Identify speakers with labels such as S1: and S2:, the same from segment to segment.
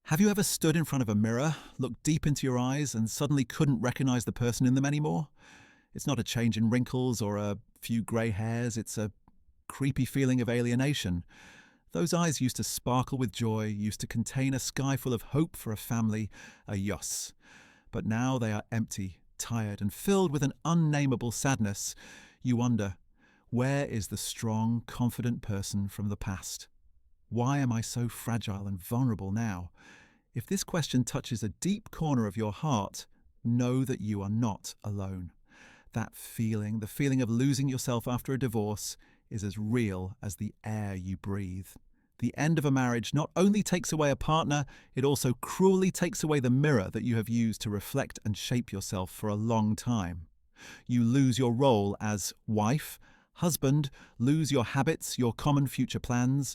S1: Have you ever stood in front of a mirror, looked deep into your eyes, and suddenly couldn't recognize the person in them anymore? It's not a change in wrinkles or a few grey hairs, it's a creepy feeling of alienation. Those eyes used to sparkle with joy, used to contain a sky full of hope for a family, a yos. But now they are empty, tired, and filled with an unnameable sadness. You wonder, where is the strong, confident person from the past? Why am I so fragile and vulnerable now? If this question touches a deep corner of your heart, know that you are not alone. That feeling, the feeling of losing yourself after a divorce, is as real as the air you breathe. The end of a marriage not only takes away a partner, it also cruelly takes away the mirror that you have used to reflect and shape yourself for a long time. You lose your role as wife, husband, lose your habits, your common future plans,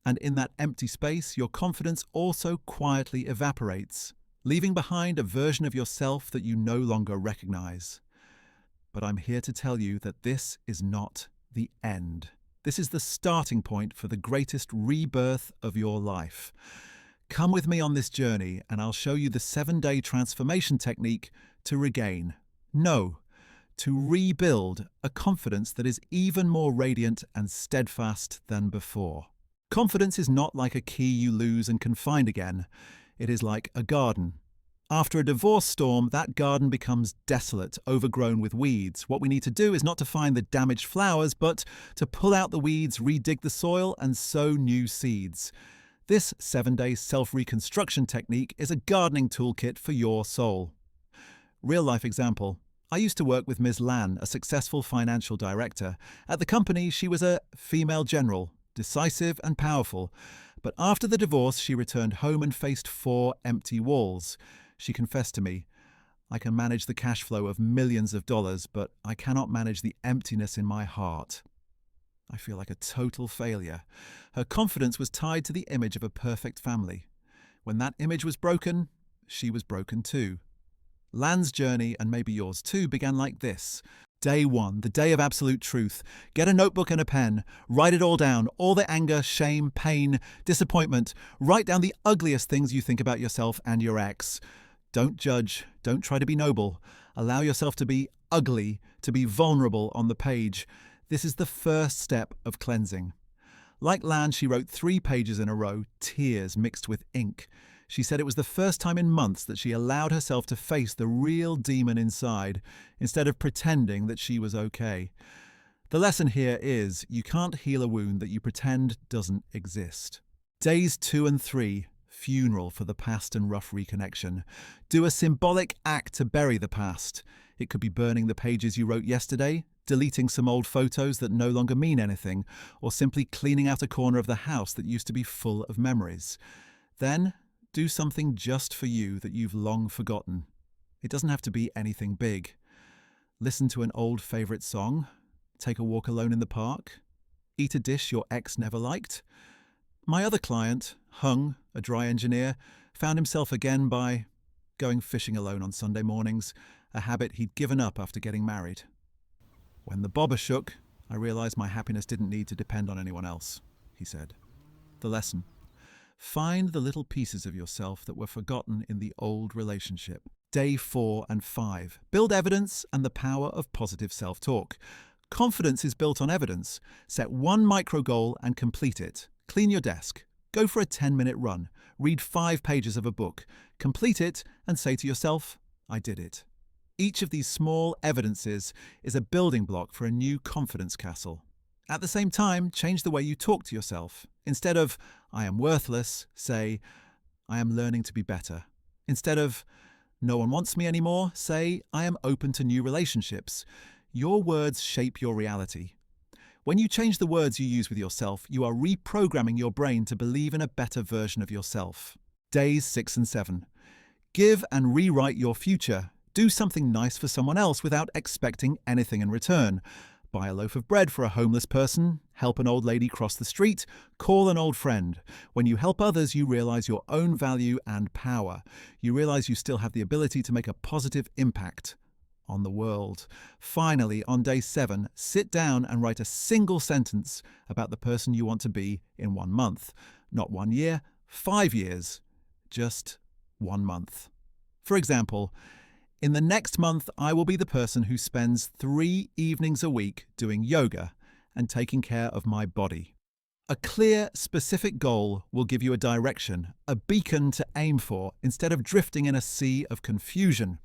S1: and in that empty space, your confidence also quietly evaporates, leaving behind a version of yourself that you no longer recognize. But I'm here to tell you that this is not the end. This is the starting point for the greatest rebirth of your life. Come with me on this journey, and I'll show you the 7-day transformation technique to regain, no, to rebuild a confidence that is even more radiant and steadfast than before. Confidence is not like a key you lose and can find again. It is like a garden. After a divorce storm, that garden becomes desolate, overgrown with weeds. What we need to do is not to find the damaged flowers, but to pull out the weeds, redig the soil, and sow new seeds. This 7-day self-reconstruction technique is a gardening toolkit for your soul. Real-life example. I used to work with Ms. Lan, a successful financial director. At the company, she was a female general, decisive and powerful. But after the divorce, she returned home and faced 4 empty walls. She confessed to me, "I can manage the cash flow of millions of dollars, but I cannot manage the emptiness in my heart. I feel like a total failure." Her confidence was tied to the image of a perfect family. When that image was broken, she was broken too. Lan's journey, and maybe yours too, began like this. Day 1, the day of absolute truth. Get a notebook and a pen. Write it all down. All the anger, shame, pain, disappointment. Write down the ugliest things you think about yourself and your ex. Don't judge. Don't try to be noble. Allow yourself to be ugly, to be vulnerable on the page. This is the first step of cleansing. Like Lan, she wrote 3 pages in a row, tears mixed with ink. She said it was the first time in months that she allowed herself to face the real demon inside, instead of pretending that she was okay. The lesson here is, you can't heal a wound that you pretend doesn't exist. Days 2 and 3, funeral for the past and rough reconnection. Do a symbolic act to bury the past. It could be burning the pages you wrote yesterday, deleting some old photos that no longer mean anything, or simply cleaning out a corner of the house that used to be full of memories. Then, do something just for you that you've long forgotten. It doesn't have to be anything big. Listen to an old favourite song, take a walk alone in the park, eat a dish your ex never liked. My other client, Hung, a dry engineer, found himself again by going fishing alone on Sunday mornings, a habit he'd given up after getting married. When the bobber shook, I realised my happiness didn't need to depend on anyone else, he said. The lesson. Find the little pieces of yourself that were forgotten in the old relationship. Day 4 and 5. Build evidence and the power of positive self-talk. Confidence is built on evidence. Set 1 micro goal and complete it. Clean your desk. Go for a 10-minute run. Read 5 pages of a book. Complete it and say to yourself, "I did it." Each of these small evidences is a building block for a new confidence castle. At the same time, change the way you talk to yourself. Instead of, "I am worthless," say, "I am learning to be better." Instead of, "No one wants me anymore," say, "I am open to new relationships." Your words shape your reality. When you change the words you use with yourself, you are reprogramming your brain to believe in a better version of yourself. Days 6 and 7. Give and rewrite your future. Do something nice for someone else without expecting anything in return. Buy a loaf of bread for a homeless person, help an old lady cross the street, call an old friend. When you help others, you realize your own value and power. You realize you still have the ability to make a positive impact on the world. Finally, on day 7, sit down and write a single sentence about the person you want to be in 1 month. Not 1 year, 5 years. just 1 month. For example, in the next month, I will be the person who spends 3 evenings a week doing yoga and taking care of my body. A clear, specific goal will give you a direction, a beacon to aim for, instead of drifting in a sea of confusion.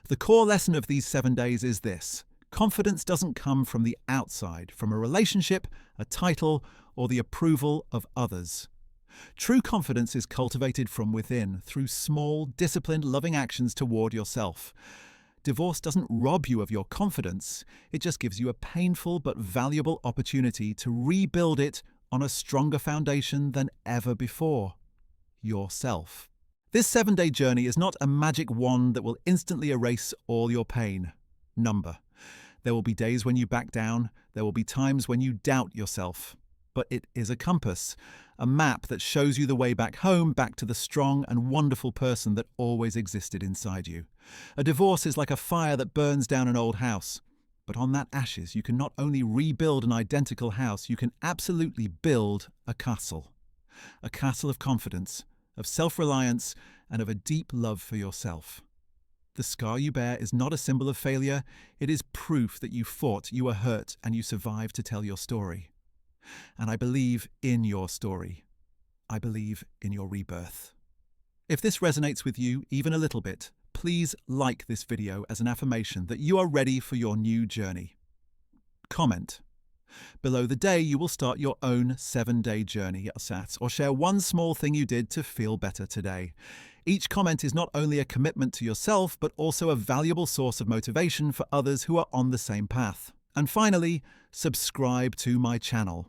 S1: The core lesson of these 7 days is this: confidence doesn't come from the outside, from a relationship, a title, or the approval of others. True confidence is cultivated from within, through small, disciplined, loving actions toward yourself. Divorce doesn't rob you of your confidence, it just gives you a painful but valuable opportunity to rebuild it on a stronger foundation than ever before: yourself. This 7-day journey is not a magic wand that will instantly erase all your pain. Number. There will be days when you back down, there will be times when you doubt yourself. But it is a compass, a map that shows you the way back home, back to the strong and wonderful person that always existed inside you. A divorce is like a fire that burns down an old house. But on that ashes, you can not only rebuild an identical house, you can absolutely build a castle. A castle of confidence, of self-reliance, and of a deep love for yourself. The scar you bear is not a symbol of failure, it is proof that you fought, you were hurt, and you survived to tell your story. And I believe in your story. I believe in your rebirth. If this resonates with you even a little bit, please like this video as an affirmation that you are ready for your new journey. Comment. Below the day you will start your own 7-day journey at SATS, or share one small thing you did to feel better today. Each comment is not only a commitment to yourself, but also a valuable source of motivation for others who are on the same path. And finally, subscribe to my channel.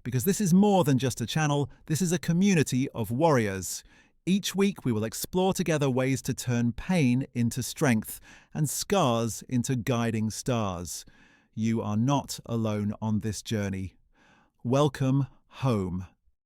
S1: Because this is more than just a channel, this is a community of warriors. Each week we will explore together ways to turn pain into strength and scars into guiding stars. You are not alone on this journey. Welcome home.